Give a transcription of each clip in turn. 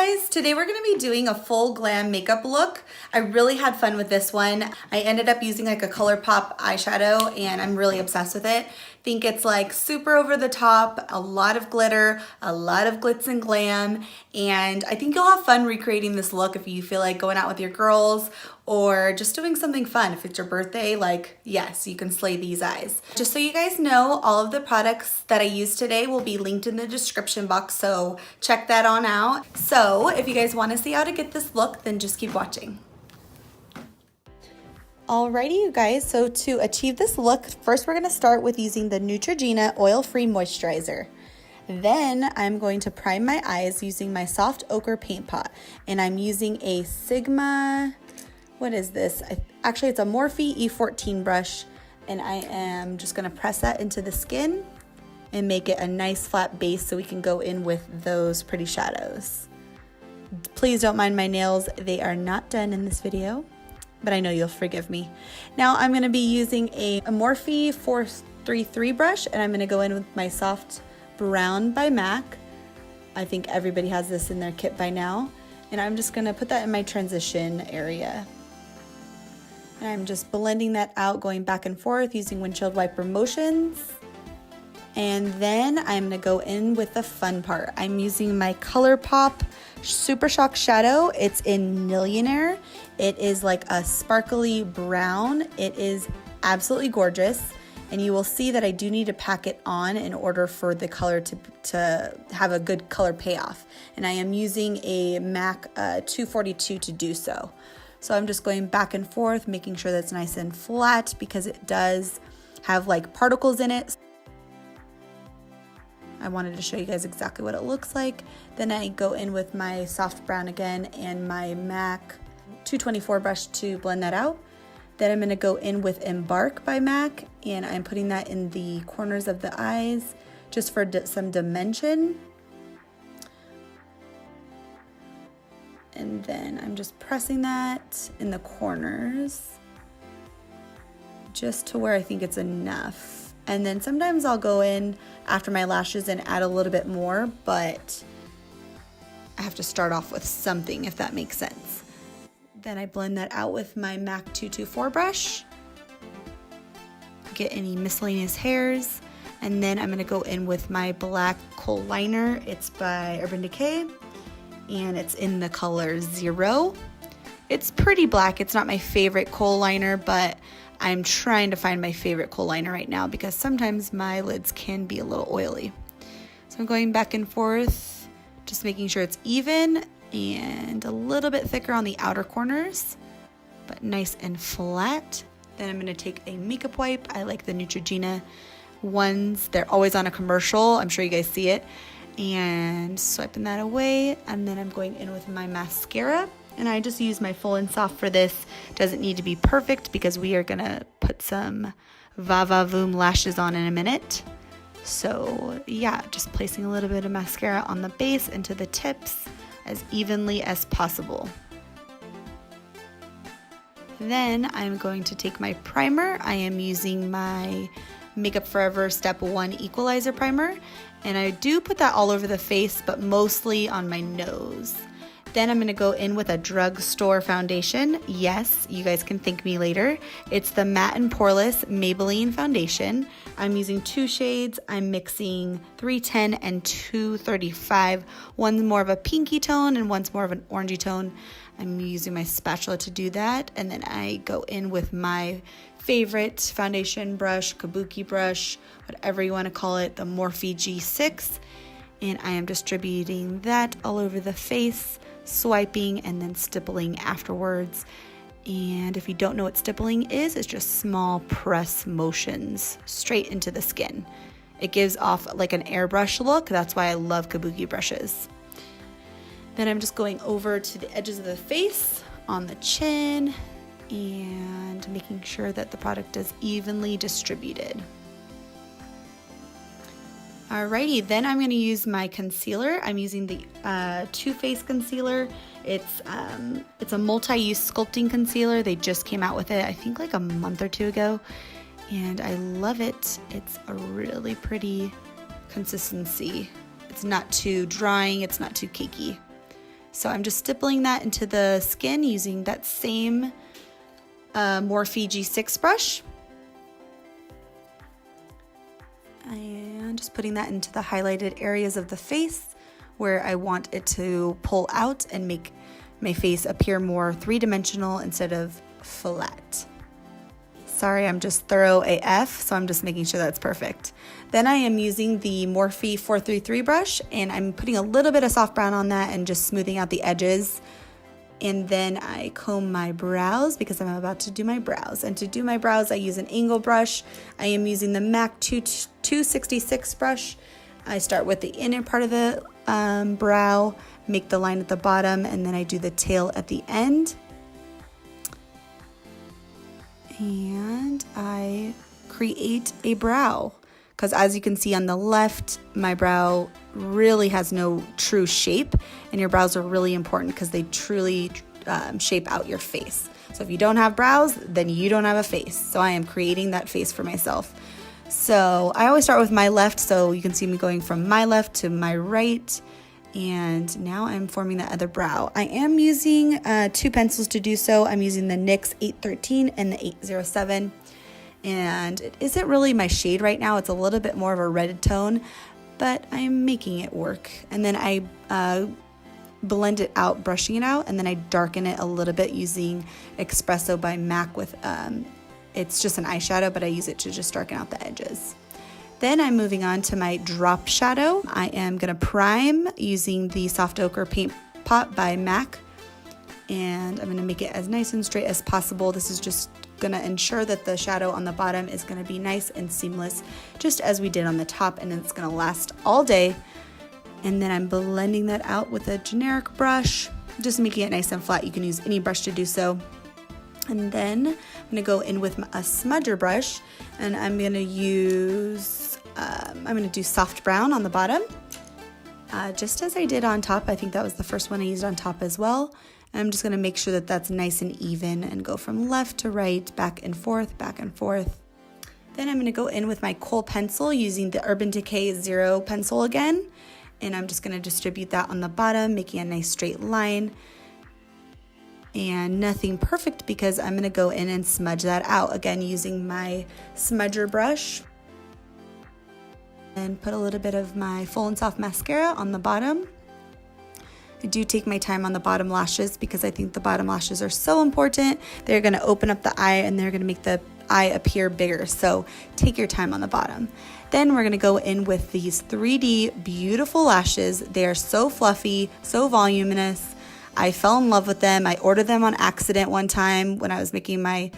guys, today we're going to be doing a full glam makeup look. I really had fun with this one. I ended up using like a Colourpop eyeshadow and I'm really obsessed with it. Think it's like super over the top, a lot of glitter, a lot of glitz and glam, and I think you'll have fun recreating this look if you feel like going out with your girls or just doing something fun. If it's your birthday, like, yes, you can slay these eyes. Just so you guys know, all of the products that I used today will be linked in the description box, so check that on out. So if you guys want to see how to get this look, then just keep watching. Alrighty, you guys, so to achieve this look, first we're going to start with using the Neutrogena Oil-Free Moisturizer. Then I'm going to prime my eyes using my soft ochre paint pot, and I'm using a Sigma, what is this? Actually, it's a Morphe E14 brush, and I am just going to press that into the skin and make it a nice flat base so we can go in with those pretty shadows. Please don't mind my nails, they are not done in this video, but I know you'll forgive me. Now I'm going to be using a Morphe 433 brush, and I'm going to go in with my soft brown by MAC. I think everybody has this in their kit by now, and I'm just going to put that in my transition area. And I'm just blending that out, going back and forth using windshield wiper motions. And then I'm going to go in with the fun part. I'm using my Colourpop SUPERSHOCK shadow. It's in Millionaire. It is like a sparkly brown. It is absolutely gorgeous. And you will see that I do need to pack it on in order for the color to have a good color payoff. And I am using a MAC 242 to do so. So I'm just going back and forth, making sure that's nice and flat because it does have like particles in it. I wanted to show you guys exactly what it looks like. Then I go in with my soft brown again and my MAC 224 brush to blend that out. Then I'm going to go in with Embark by MAC, and I'm putting that in the corners of the eyes just for some dimension. And then I'm just pressing that in the corners just to where I think it's enough. And then sometimes I'll go in after my lashes and add a little bit more, but I have to start off with something, if that makes sense. Then I blend that out with my MAC 224 brush, get any miscellaneous hairs, and then I'm gonna go in with my black kohl liner. It's by Urban Decay, and it's in the color 0. It's pretty black. It's not my favorite kohl liner, but I'm trying to find my favorite kohl liner right now because sometimes my lids can be a little oily. So I'm going back and forth, just making sure it's even and a little bit thicker on the outer corners, but nice and flat. Then I'm gonna take a makeup wipe. I like the Neutrogena ones. They're always on a commercial. I'm sure you guys see it. And swiping that away. And then I'm going in with my mascara. And I just use my Full and Soft for this. Doesn't need to be perfect because we are gonna put some Va Va Voom lashes on in a minute. So yeah, just placing a little bit of mascara on the base and to the tips as evenly as possible. Then I'm going to take my primer. I am using my Makeup Forever Step 1 Equalizer Primer. And I do put that all over the face, but mostly on my nose. Then I'm going to go in with a drugstore foundation. Yes, you guys can thank me later. It's the Matte and Poreless Maybelline foundation. I'm using 2 shades. I'm mixing 310 and 235. One's more of a pinky tone and one's more of an orangey tone. I'm using my spatula to do that. And then I go in with my favorite foundation brush, kabuki brush, whatever you want to call it, the Morphe G6. And I am distributing that all over the face, swiping and then stippling afterwards. And if you don't know what stippling is, it's just small press motions straight into the skin. It gives off like an airbrush look. That's why I love kabuki brushes. Then I'm just going over to the edges of the face, on the chin, and making sure that the product is evenly distributed. Alrighty, then I'm going to use my concealer. I'm using the Too Faced concealer. It's a multi-use sculpting concealer. They just came out with it, I think like a month or 2 ago, and I love it. It's a really pretty consistency. It's not too drying, it's not too cakey. So I'm just stippling that into the skin using that same Morphe G6 brush. And just putting that into the highlighted areas of the face where I want it to pull out and make my face appear more three-dimensional instead of flat. Sorry, I'm just thorough AF, so I'm just making sure that's perfect. Then I am using the Morphe 433 brush, and I'm putting a little bit of soft brown on that and just smoothing out the edges. And then I comb my brows because I'm about to do my brows. And to do my brows, I use an angle brush. I am using the MAC 266 brush. I start with the inner part of the brow, make the line at the bottom, and then I do the tail at the end. And I create a brow because, as you can see on the left, my brow really has no true shape, and your brows are really important because they truly shape out your face. So if you don't have brows, then you don't have a face. So I am creating that face for myself. So I always start with my left, so you can see me going from my left to my right. And now I'm forming that other brow. I am using 2 pencils to do so. I'm using the NYX 813 and the 807. And it isn't really my shade right now. It's a little bit more of a red tone, but I'm making it work. And then I blend it out, brushing it out, and then I darken it a little bit using Espresso by MAC with, it's just an eyeshadow, but I use it to just darken out the edges. Then I'm moving on to my drop shadow. I am gonna prime using the Soft Ochre Paint Pot by MAC, and I'm gonna make it as nice and straight as possible. This is just gonna ensure that the shadow on the bottom is gonna be nice and seamless, just as we did on the top, and it's gonna last all day. And then I'm blending that out with a generic brush, just making it nice and flat. You can use any brush to do so. And then I'm gonna go in with a smudger brush, and I'm gonna use, I'm gonna do soft brown on the bottom, just as I did on top. I think that was the first one I used on top as well. And I'm just gonna make sure that that's nice and even and go from left to right, back and forth, back and forth. Then I'm gonna go in with my kohl pencil using the Urban Decay Zero pencil again, and I'm just gonna distribute that on the bottom, making a nice straight line. And nothing perfect because I'm gonna go in and smudge that out again using my smudger brush, and put a little bit of my Full and Soft mascara on the bottom. I do take my time on the bottom lashes because I think the bottom lashes are so important. They're gonna open up the eye and they're gonna make the eye appear bigger, so take your time on the bottom. Then we're gonna go in with these 3D beautiful lashes. They are so fluffy, so voluminous. I fell in love with them. I ordered them on accident one time when I was making my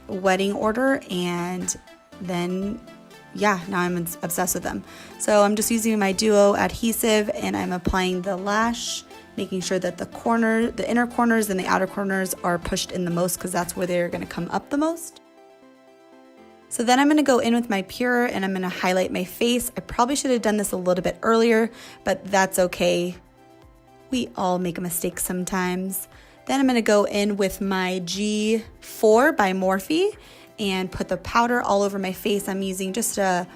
wedding order, and then yeah, now I'm obsessed with them. So I'm just using my Duo adhesive, and I'm applying the lash, making sure that the inner corners and the outer corners are pushed in the most because that's where they're gonna come up the most. So then I'm gonna go in with my Pure, and I'm gonna highlight my face. I probably should have done this a little bit earlier, but that's okay. We all make a mistake sometimes. Then I'm gonna go in with my G4 by Morphe and put the powder all over my face. I'm using just a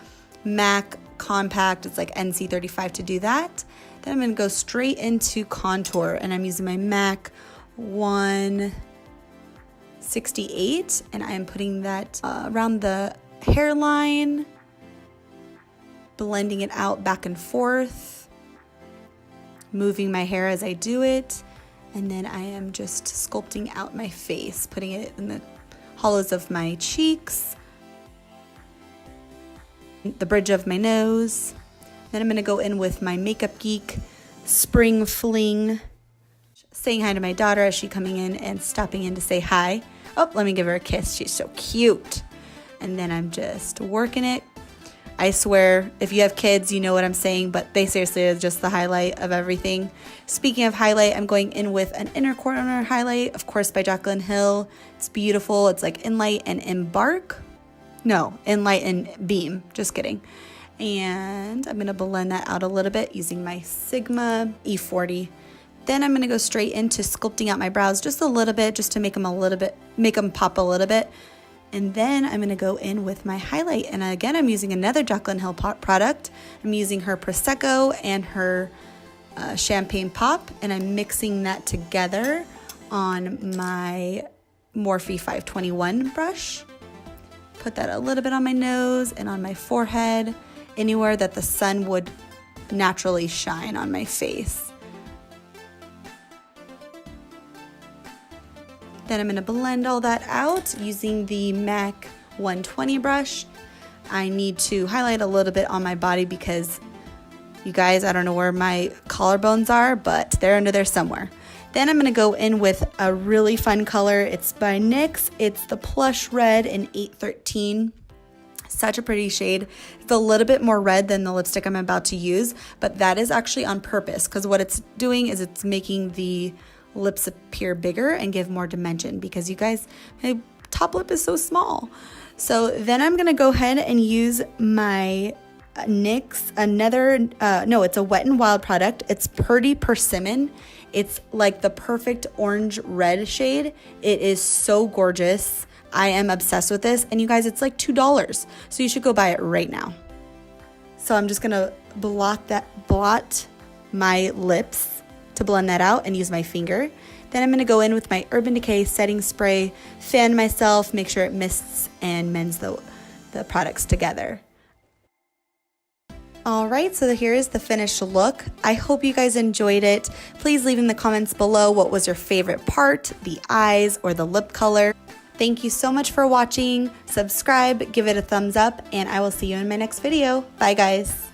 MAC compact, it's like NC35 to do that. Then I'm gonna go straight into contour, and I'm using my MAC 168, and I'm putting that around the hairline, blending it out back and forth, moving my hair as I do it, and then I am just sculpting out my face, putting it in the hollows of my cheeks, the bridge of my nose. Then I'm gonna go in with my Makeup Geek Spring Fling, saying hi to my daughter as she's coming in and stopping in to say hi. Oh, let me give her a kiss, she's so cute. And then I'm just working it. I swear, if you have kids, you know what I'm saying, but they seriously are just the highlight of everything. Speaking of highlight, I'm going in with an inner corner highlight, of course, by Jaclyn Hill. It's beautiful. It's like Enlight and Embark. No, Enlight and Beam. Just kidding. And I'm going to blend that out a little bit using my Sigma E40. Then I'm going to go straight into sculpting out my brows just a little bit, just to make them pop a little bit. And then I'm gonna go in with my highlight. And again, I'm using another Jaclyn Hill product. I'm using her Prosecco and her champagne pop, and I'm mixing that together on my Morphe 521 brush. Put that a little bit on my nose and on my forehead, anywhere that the sun would naturally shine on my face. Then I'm going to blend all that out using the MAC 120 brush. I need to highlight a little bit on my body because, you guys, I don't know where my collarbones are, but they're under there somewhere. Then I'm going to go in with a really fun color. It's by NYX. It's the Plush Red in 813. Such a pretty shade. It's a little bit more red than the lipstick I'm about to use, but that is actually on purpose because what it's doing is it's making the lips appear bigger and give more dimension because, you guys, my top lip is so small. So then I'm going to go ahead and use my NYX, it's a Wet n Wild product. It's PURTY Persimmon. It's like the perfect orange red shade. It is so gorgeous. I am obsessed with this, and you guys, it's like $2, so you should go buy it right now. So I'm just gonna blot my lips to blend that out and use my finger. Then I'm gonna go in with my Urban Decay setting spray, fan myself, make sure it mists and mends the products together. All right, so here is the finished look. I hope you guys enjoyed it. Please leave in the comments below what was your favorite part, the eyes or the lip color. Thank you so much for watching. Subscribe, give it a thumbs up, and I will see you in my next video. Bye, guys.